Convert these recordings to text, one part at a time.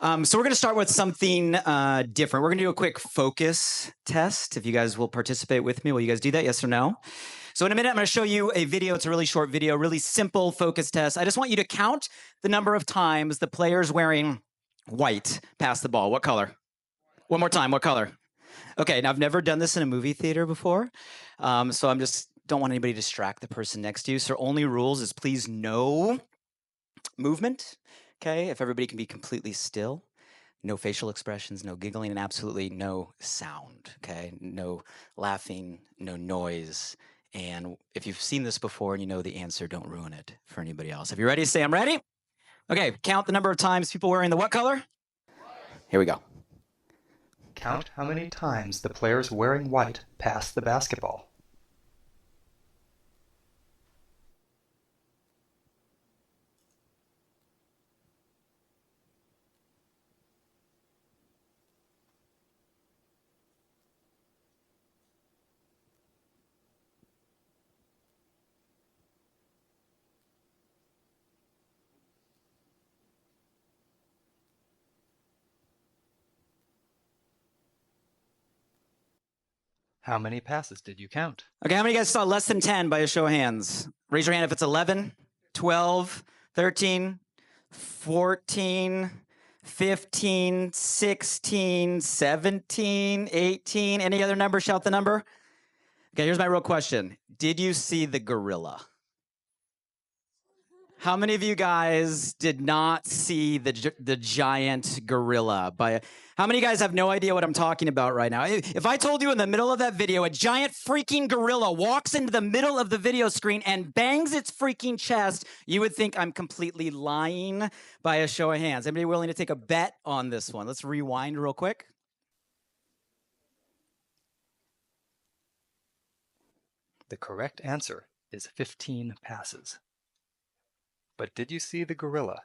So we're going to start with something different. We're going to do a quick focus test. If you guys will participate with me, will you guys do that? Yes or no? So in a minute, I'm going to show you a video. It's a really short video, really simple focus test. I just want you to count the number of times the player's wearing white pass the ball. What color? One more time. What color? Okay, now I've never done this in a movie theater before, so I'm just don't want anybody to distract the person next to you. So only rules is please no movement. Okay, if everybody can be completely still, no facial expressions, no giggling, and absolutely no sound. Okay, no laughing, no noise. And if you've seen this before and you know the answer, don't ruin it for anybody else. If you're ready, say I'm ready. Okay, count the number of times people wearing the what color? Here we go. Count how many times the players wearing white pass the basketball. How many passes did you count? Okay, how many of you guys saw less than 10 by a show of hands? Raise your hand if it's 11, 12, 13, 14, 15, 16, 17, 18. Any other number? Shout the number. Okay, here's my real question. Did you see the gorilla? How many of you guys did not see the giant gorilla? How many of you guys have no idea what I'm talking about right now? If I told you in the middle of that video, a giant freaking gorilla walks into the middle of the video screen and bangs its freaking chest, you would think I'm completely lying by a show of hands. Anybody willing to take a bet on this one? Let's rewind real quick. The correct answer is 15 passes. But did you see the gorilla?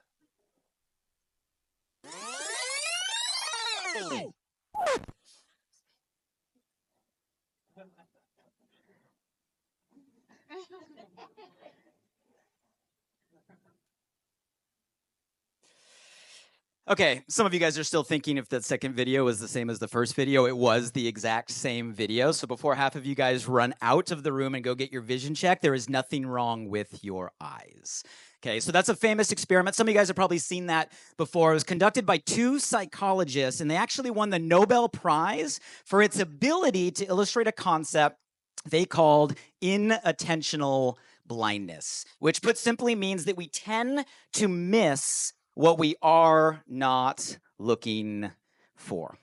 Okay, some of you guys are still thinking if that second video was the same as the first video. It was the exact same video. So before half of you guys run out of the room and go get your vision check, there is nothing wrong with your eyes. Okay, so that's a famous experiment. Some of you guys have probably seen that before. It was conducted by two psychologists, and they actually won the Nobel Prize for its ability to illustrate a concept they called inattentional blindness, which put simply means that we tend to miss what we are not looking for,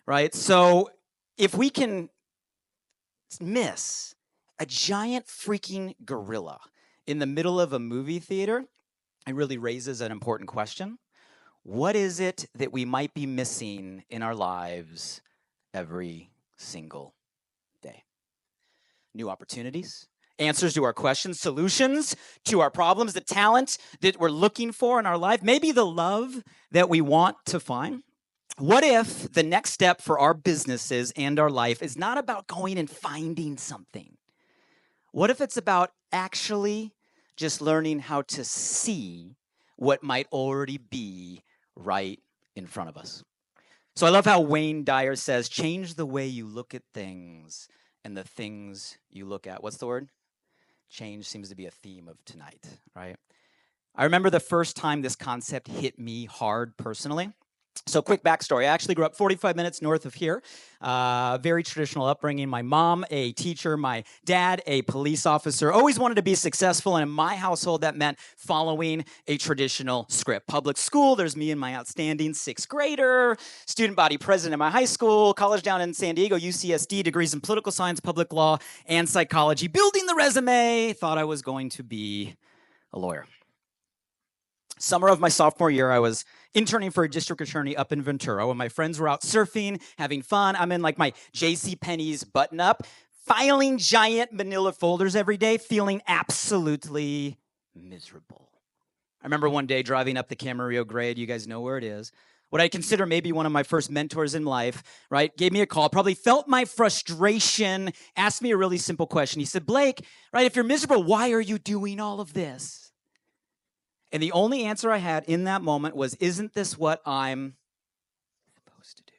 right? So if we can miss a giant freaking gorilla in the middle of a movie theater, it really raises an important question. What is it that we might be missing in our lives every single day? New opportunities, answers to our questions, solutions to our problems, the talent that we're looking for in our life, maybe the love that we want to find. What if the next step for our businesses and our life is not about going and finding something? What if it's about actually just learning how to see what might already be right in front of us? So I love how Wayne Dyer says, change the way you look at things and the things you look at. What's the word? Change seems to be a theme of tonight, right? I remember the first time this concept hit me hard personally. So quick backstory. I actually grew up 45 minutes north of here. Very traditional upbringing. My mom, a teacher. My dad, a police officer. Always wanted to be successful. And in my household, that meant following a traditional script. Public school, there's me and my outstanding sixth grader. Student body president in my high school. College down in San Diego, UCSD. Degrees in political science, public law, and psychology. Building the resume. Thought I was going to be a lawyer. Summer of my sophomore year, I was interning for a district attorney up in Ventura when my friends were out surfing, having fun. I'm in like my JCPenney's button-up, filing giant manila folders every day, feeling absolutely miserable. I remember one day driving up the Camarillo grade. You guys know where it is. What I consider maybe one of my first mentors in life, right, gave me a call, probably felt my frustration, asked me a really simple question. He said, Blake, right, if you're miserable, why are you doing all of this? And the only answer I had in that moment was, isn't this what I'm supposed to do?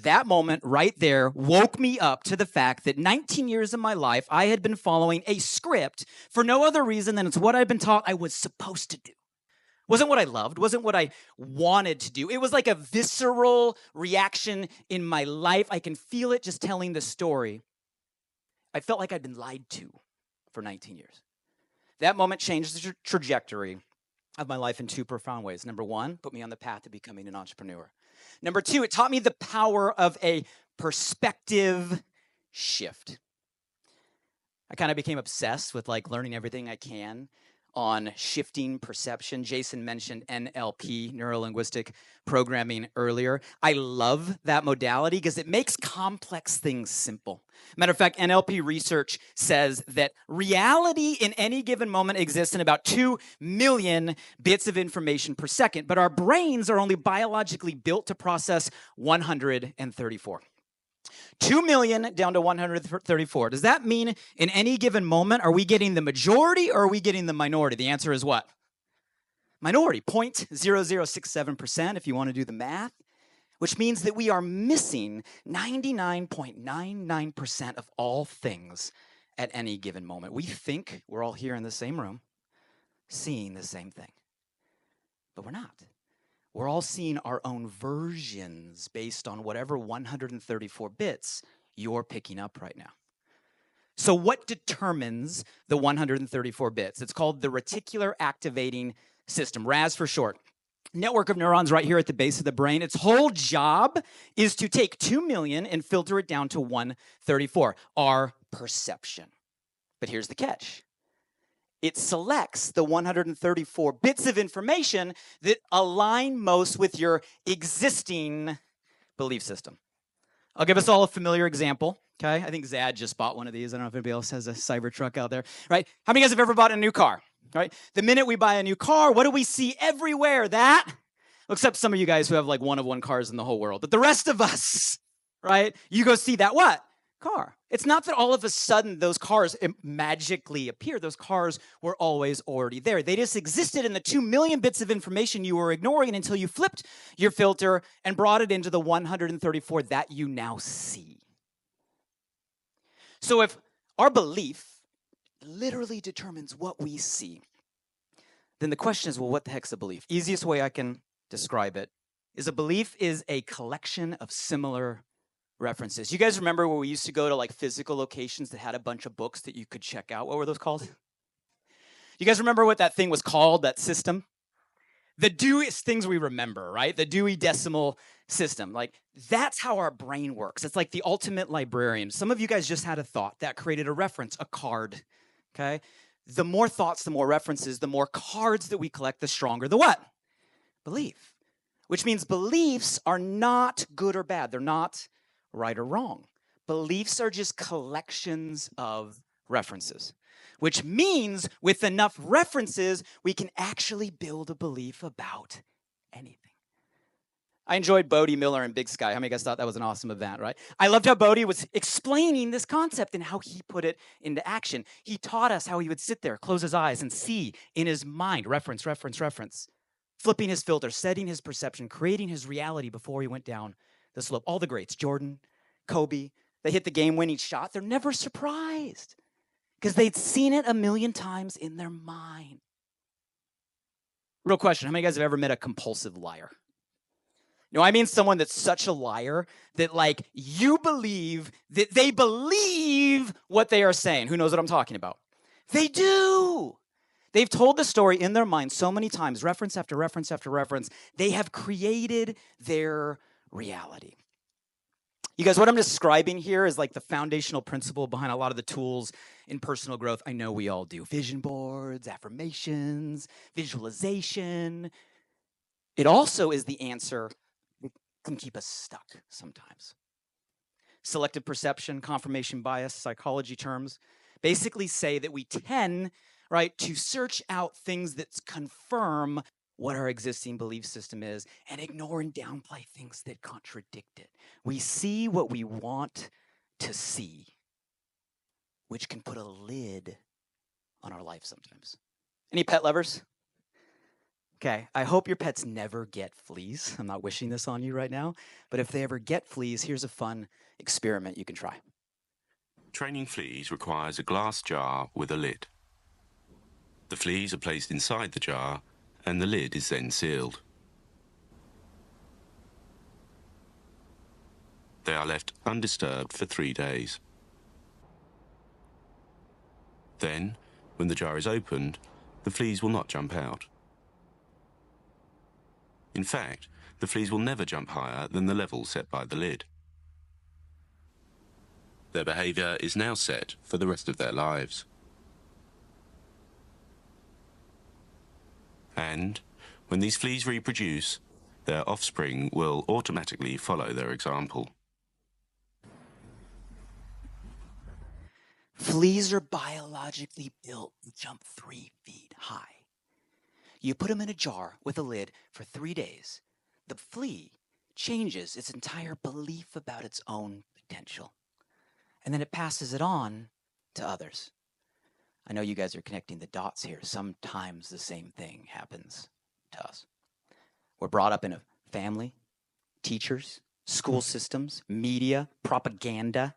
That moment right there woke me up to the fact that 19 years of my life, I had been following a script for no other reason than it's what I'd been taught I was supposed to do. Wasn't what I loved, wasn't what I wanted to do. It was like a visceral reaction in my life. I can feel it just telling the story. I felt like I'd been lied to for 19 years. That moment changed the trajectory of my life in two profound ways. Number one, put me on the path to becoming an entrepreneur. Number two, it taught me the power of a perspective shift. I kind of became obsessed with like learning everything I can on shifting perception. Jason mentioned NLP, neuro-linguistic programming, earlier. I love that modality because it makes complex things simple. Matter of fact, NLP research says that reality in any given moment exists in about 2 million bits of information per second, but our brains are only biologically built to process 134. 2 million down to 134. Does that mean in any given moment, are we getting the majority or are we getting the minority? The answer is what? Minority, 0.0067% if you want to do the math, which means that we are missing 99.99% of all things at any given moment. We think we're all here in the same room, seeing the same thing, but we're not. We're all seeing our own versions based on whatever 134 bits you're picking up right now. So what determines the 134 bits? It's called the reticular activating system, RAS for short. Network of neurons right here at the base of the brain. Its whole job is to take 2 million and filter it down to 134, our perception. But here's the catch. It selects the 134 bits of information that align most with your existing belief system. I'll give us all a familiar example, okay? I think Zad just bought one of these. I don't know if anybody else has a Cybertruck out there, right? How many of you guys have ever bought a new car, right? The minute we buy a new car, what do we see everywhere? That, except some of you guys who have like one of one cars in the whole world, but the rest of us, right? You go see that what? Car. It's not that all of a sudden those cars magically appear. Those cars were always already there. They just existed in the 2 million bits of information you were ignoring until you flipped your filter and brought it into the 134 that you now see. So if our belief literally determines what we see, then the question is, well, what the heck's a belief? Easiest way I can describe it is a belief is a collection of similar references. You guys remember where we used to go to like physical locations that had a bunch of books that you could check out? What were those called? You guys remember what that thing was called, that system? The Dewey is things we remember, right? The Dewey Decimal System. Like, that's how our brain works. It's like the ultimate librarian. Some of you guys just had a thought that created a reference, a card, okay? The more thoughts, the more references, the more cards that we collect, the stronger the what? Belief. Which means beliefs are not good or bad. They're not right or wrong. Beliefs are just collections of references, which means with enough references, we can actually build a belief about anything. I enjoyed Bodie Miller and Big Sky. How many of you guys thought that was an awesome event, right? I loved how Bodie was explaining this concept and how he put it into action. He taught us how he would sit there, close his eyes, and see in his mind, reference, flipping his filter, setting his perception, creating his reality before he went down the slope. All the greats, Jordan, Kobe, they hit the game-winning shot. They're never surprised because they'd seen it a million times in their mind. Real question, how many of you guys have ever met a compulsive liar? No, I mean someone that's such a liar that like you believe that they believe what they are saying. Who knows what I'm talking about? They do. They've told the story in their mind so many times, reference after reference after reference. They have created their reality. You guys, what I'm describing here is like the foundational principle behind a lot of the tools in personal growth I know we all do. Vision boards, affirmations, visualization. It also is the answer that can keep us stuck sometimes. Selective perception, confirmation bias, psychology terms basically say that we tend, right, to search out things that confirm what our existing belief system is and ignore and downplay things that contradict it. We see what we want to see, which can put a lid on our life sometimes. Any pet lovers? Okay, I hope your pets never get fleas. I'm not wishing this on you right now, but if they ever get fleas, here's a fun experiment you can try. Training fleas requires a glass jar with a lid. The fleas are placed inside the jar and the lid is then sealed. They are left undisturbed for 3 days. Then, when the jar is opened, the fleas will not jump out. In fact, the fleas will never jump higher than the level set by the lid. Their behaviour is now set for the rest of their lives. And, when these fleas reproduce, their offspring will automatically follow their example. Fleas are biologically built to jump 3 feet high. You put them in a jar with a lid for 3 days. The flea changes its entire belief about its own potential. And then it passes it on to others. I know you guys are connecting the dots here. Sometimes the same thing happens to us. We're brought up in a family, teachers, school systems, media, propaganda,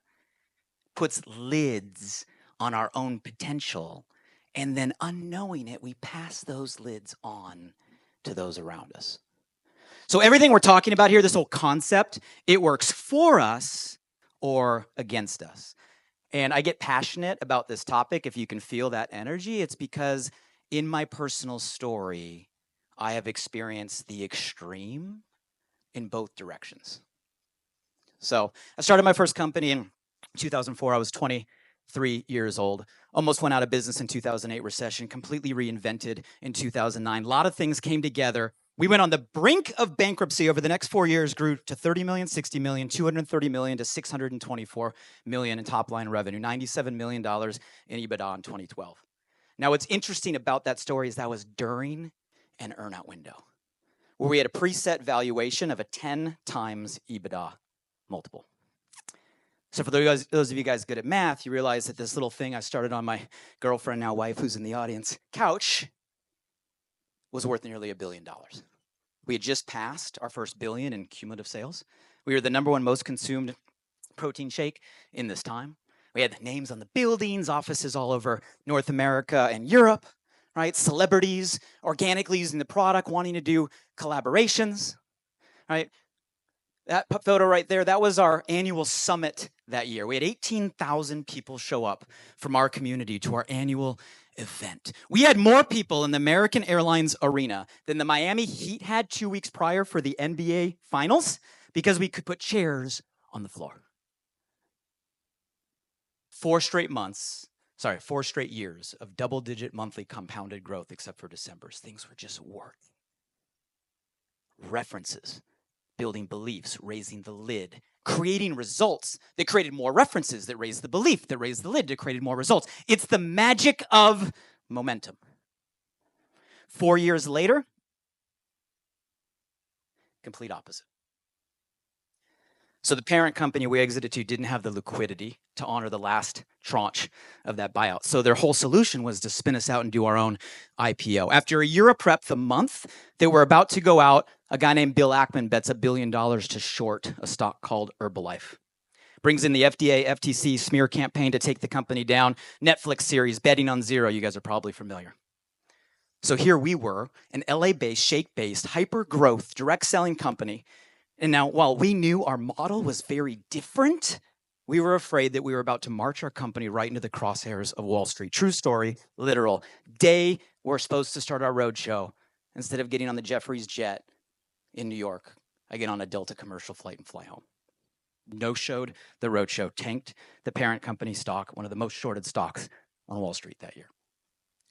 puts lids on our own potential, and then unknowing it, we pass those lids on to those around us. So everything we're talking about here, this whole concept, it works for us or against us. And I get passionate about this topic. If you can feel that energy, it's because in my personal story, I have experienced the extreme in both directions. So I started my first company in 2004. I was 23 years old. Almost went out of business in 2008 recession, completely reinvented in 2009. A lot of things came together. We went on the brink of bankruptcy over the next 4 years, grew to 30 million, 60 million, 230 million to 624 million in top line revenue, $97 million in EBITDA in 2012. Now, what's interesting about that story is that was during an earnout window where we had a preset valuation of a 10 times EBITDA multiple. So for those of you guys good at math, you realize that this little thing I started on my girlfriend, now wife, who's in the audience, couch, was worth nearly $1 billion. We had just passed our first billion in cumulative sales. We were the #1 most consumed protein shake in this time. We had names on the buildings, offices all over North America and Europe, right? Celebrities organically using the product, wanting to do collaborations, right? That photo right there, that was our annual summit that year. We had 18,000 people show up from our community to our annual event. We had more people in the American Airlines arena than the Miami Heat had 2 weeks prior for the NBA Finals because we could put chairs on the floor. 4 straight years of double-digit monthly compounded growth except for December's. Things were just working. References. Building beliefs, raising the lid, creating results that created more references, that raised the belief, that raised the lid, that created more results. It's the magic of momentum. 4 years later, complete opposite. So the parent company we exited to didn't have the liquidity to honor the last tranche of that buyout. So their whole solution was to spin us out and do our own IPO. After a year of prep, the month that we're about to go out, a guy named Bill Ackman bets $1 billion to short a stock called Herbalife. Brings in the FDA, FTC smear campaign to take the company down. Netflix series, Betting on Zero, you guys are probably familiar. So here we were, an LA-based, shake-based, hyper-growth, direct-selling company. And now, while we knew our model was very different, we were afraid that we were about to march our company right into the crosshairs of Wall Street. True story, literal. Day we're supposed to start our roadshow. Instead of getting on the Jeffries jet in New York, I get on a Delta commercial flight and fly home. No-showed the roadshow, tanked the parent company stock, one of the most shorted stocks on Wall Street that year.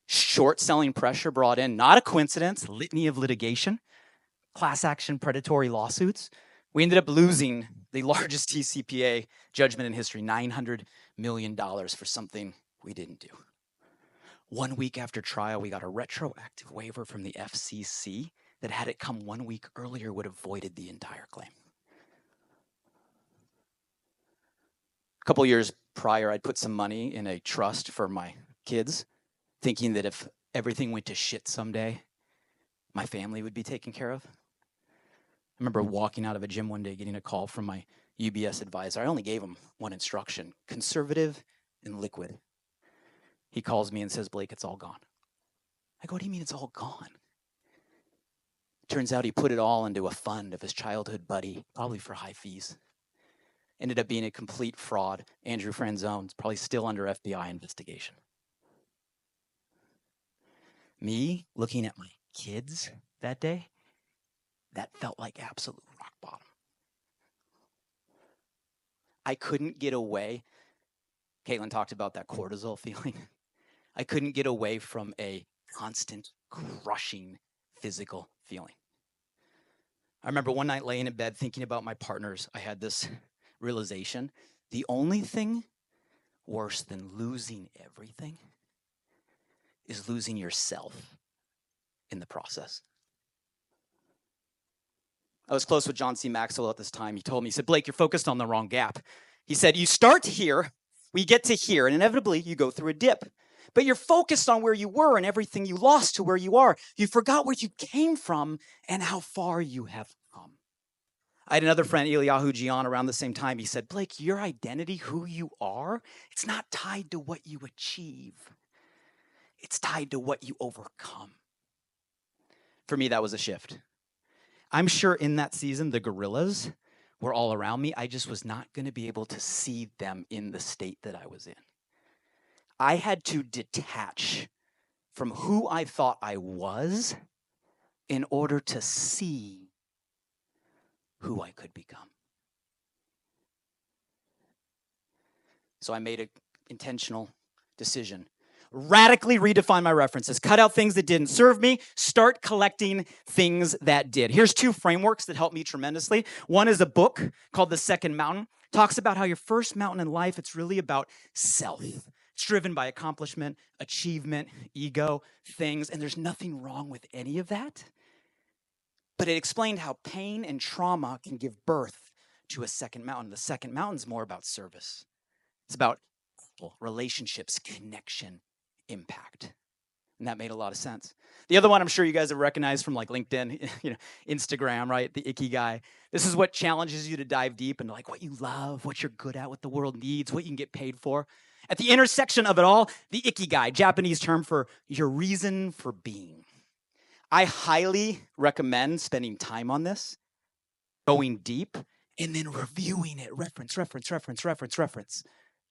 Short selling pressure brought in, not a coincidence, litany of litigation, class action predatory lawsuits. We ended up losing the largest TCPA judgment in history, $900 million for something we didn't do. 1 week after trial, we got a retroactive waiver from the FCC that had it come 1 week earlier would have voided the entire claim. A couple years prior, I'd put some money in a trust for my kids, thinking that if everything went to shit someday, my family would be taken care of. I remember walking out of a gym one day, getting a call from my UBS advisor. I only gave him one instruction: conservative and liquid. He calls me and says, Blake, it's all gone. I go, what do you mean it's all gone? Turns out he put it all into a fund of his childhood buddy, probably for high fees. Ended up being a complete fraud. Andrew Franzone's probably still under FBI investigation. Me looking at my kids that day, that felt like absolute rock bottom. I couldn't get away. Caitlin talked about that cortisol feeling. I couldn't get away from a constant crushing physical feeling. I remember one night laying in bed thinking about my partners. I had this realization: the only thing worse than losing everything is losing yourself in the process. I was close with John C. Maxwell at this time. He told me, he said, Blake, you're focused on the wrong gap. He said, you start here, we get to here, and inevitably you go through a dip. But you're focused on where you were and everything you lost to where you are. You forgot where you came from and how far you have come. I had another friend, Eliyahu Gian, around the same time. He said, Blake, your identity, who you are, it's not tied to what you achieve. It's tied to what you overcome. For me, that was a shift. I'm sure in that season, the gorillas were all around me. I just was not going to be able to see them in the state that I was in. I had to detach from who I thought I was in order to see who I could become. So I made an intentional decision. Radically redefine my references. Cut out things that didn't serve me. Start collecting things that did. Here's two frameworks that helped me tremendously. One is a book called The Second Mountain. It talks about how your first mountain in life, it's really about self. It's driven by accomplishment, achievement, ego, things, and there's nothing wrong with any of that. But it explained how pain and trauma can give birth to a second mountain. The second mountain's more about service. It's about people, relationships, connection, impact. And that made a lot of sense. The other one I'm sure you guys have recognized from like LinkedIn, Instagram, right? The Ikigai. This is what challenges you to dive deep into like what you love, what you're good at, what the world needs, what you can get paid for. At the intersection of it all, the Ikigai, Japanese term for your reason for being. I highly recommend spending time on this, going deep, and then reviewing it, reference,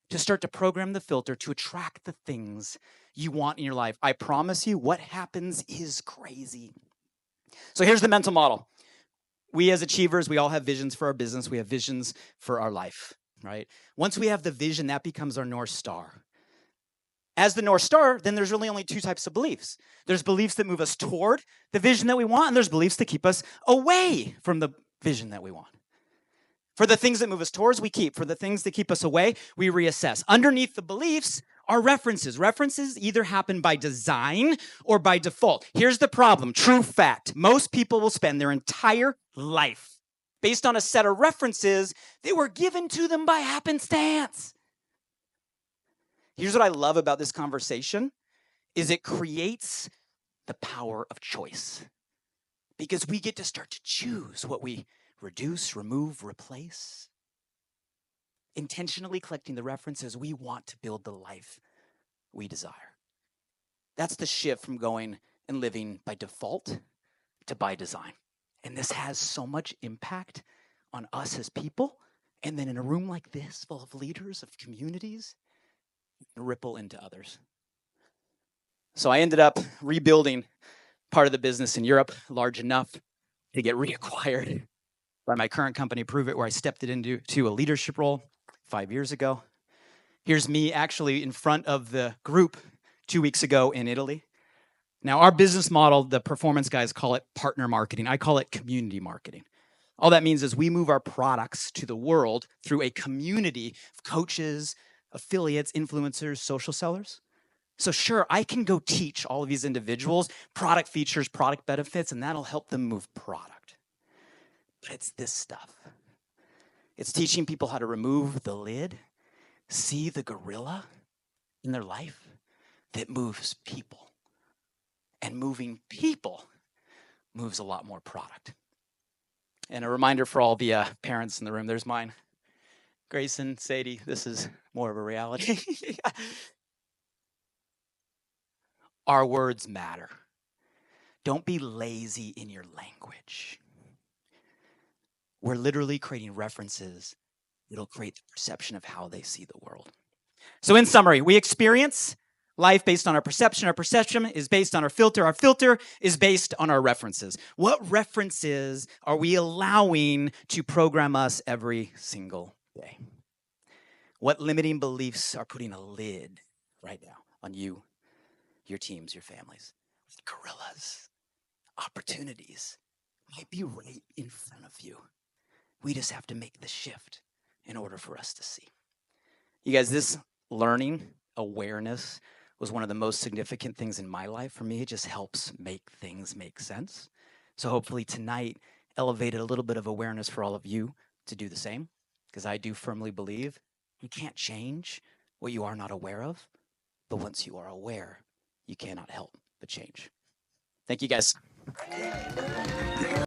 to start to program the filter to attract the things you want in your life. I promise you, what happens is crazy. So here's the mental model. We as achievers, we all have visions for our business. We have visions for our life, right? Once we have the vision, that becomes our North Star. As the North Star, then there's really only two types of beliefs. There's beliefs that move us toward the vision that we want, and there's beliefs that keep us away from the vision that we want. For the things that move us towards, we keep. For the things that keep us away, we reassess. Underneath the beliefs are references. References either happen by design or by default. Here's the problem, true fact. Most people will spend their entire life based on a set of references that were given to them by happenstance. Here's what I love about this conversation, is it creates the power of choice. Because we get to start to choose what we reduce, remove, replace. Intentionally collecting the references we want to build the life we desire. That's the shift from going and living by default to by design. And this has so much impact on us as people. And then in a room like this, full of leaders, of communities, ripple into others. So I ended up rebuilding part of the business in Europe, large enough to get reacquired by my current company, Prove It, where I stepped it into a leadership role 5 years ago. Here's me actually in front of the group 2 weeks ago in Italy. Now, our business model, the performance guys call it partner marketing. I call it community marketing. All that means is we move our products to the world through a community of coaches, affiliates, influencers, social sellers. So sure, I can go teach all of these individuals product features, product benefits, and that'll help them move product. But it's this stuff. It's teaching people how to remove the lid, see the gorilla in their life that moves people And moving people moves a lot more product. And a reminder for all the parents in the room, there's mine. Grayson, Sadie, this is more of a reality. Our words matter. Don't be lazy in your language. We're literally creating references that'll create the perception of how they see the world. So in summary, we experience life based on our perception. Our perception is based on our filter is based on our references. What references are we allowing to program us every single day? What limiting beliefs are putting a lid right now on you, your teams, your families? Gorillas, opportunities might be right in front of you. We just have to make the shift in order for us to see. You guys, this learning, awareness, was one of the most significant things in my life. For me, it just helps make things make sense. So hopefully tonight elevated a little bit of awareness for all of you to do the same, because I do firmly believe you can't change what you are not aware of, but once you are aware, you cannot help but change. Thank you, guys.